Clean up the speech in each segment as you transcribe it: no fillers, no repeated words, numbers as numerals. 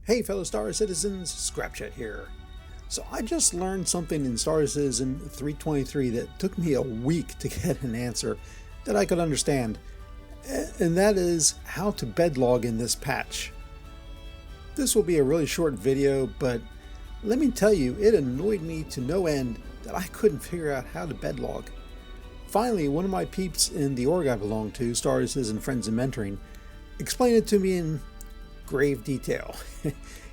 Hey fellow Star Citizens, Scrapchat here. So I just learned something in Star Citizen 323 that took me a week to get an answer that I could understand, and that is how to bedlog in this patch. This will be a really short video, but let me tell you, it annoyed me to no end that I couldn't figure out how to bedlog. Finally, one of my peeps in the org I belong to, Star Citizen Friends and Mentoring, explained it to me in grave detail.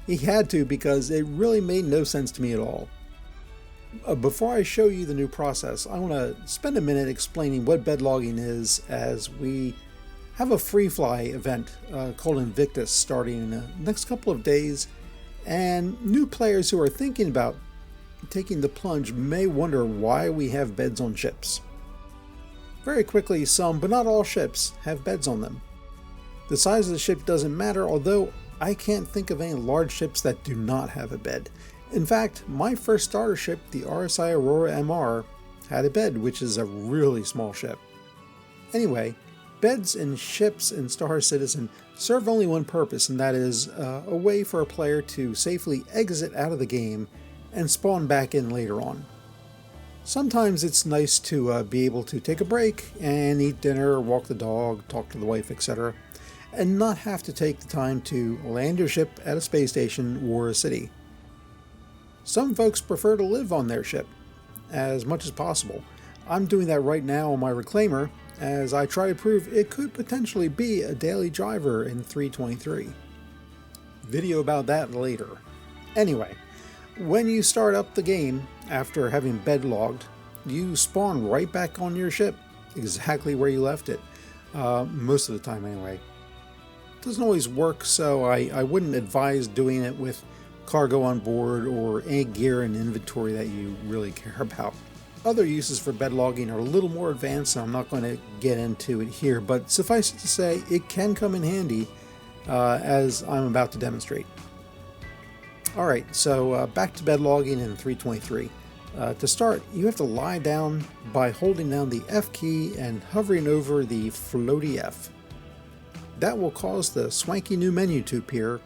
He had to, because it really made no sense to me at all. Before I show you the new process, I want to spend a minute explaining what bedlogging is, as we have a free fly event called Invictus starting in the next couple of days, and new players who are thinking about taking the plunge may wonder why we have beds on ships. Very quickly, some, but not all ships, have beds on them. The size of the ship doesn't matter, although I can't think of any large ships that do not have a bed. In fact, my first starter ship, the RSI Aurora MR, had a bed, which is a really small ship. Anyway, beds in ships in Star Citizen serve only one purpose, and that is a way for a player to safely exit out of the game and spawn back in later on. Sometimes it's nice to be able to take a break and eat dinner, walk the dog, talk to the wife, etc., and not have to take the time to land your ship at a space station or a city. Some folks prefer to live on their ship as much as possible. I'm doing that right now on my Reclaimer, as I try to prove it could potentially be a daily driver in 323. Video about that later. Anyway, when you start up the game after having bedlogged, you spawn right back on your ship, exactly where you left it, most of the time anyway. Doesn't always work, so I wouldn't advise doing it with cargo on board or any gear and inventory that you really care about. Other uses for bedlogging are a little more advanced, and I'm not going to get into it here, but suffice it to say, it can come in handy, as I'm about to demonstrate. Alright, so back to bedlogging in 323. To start, you have to lie down by holding down the F key and hovering over the floaty F. That will cause the swanky new menu to appear,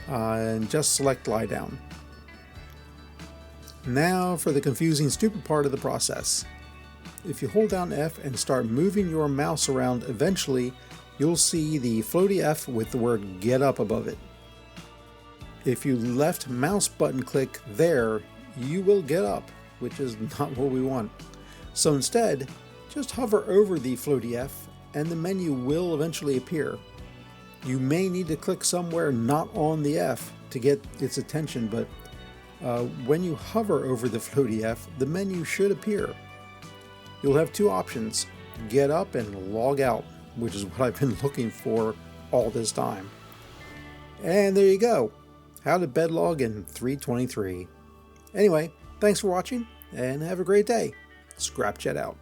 and just select lie down. Now for the confusing stupid part of the process. If you hold down F and start moving your mouse around, eventually you'll see the floaty F with the word get up above it. If you left mouse button click there, you will get up, which is not what we want. So instead, just hover over the floaty F and the menu will eventually appear. You may need to click somewhere not on the F to get its attention, but when you hover over the floaty F, the menu should appear. You'll have two options, get up and log out, which is what I've been looking for all this time. And there you go, how to bedlog in 323. Anyway, thanks for watching and have a great day. Scrapchat out.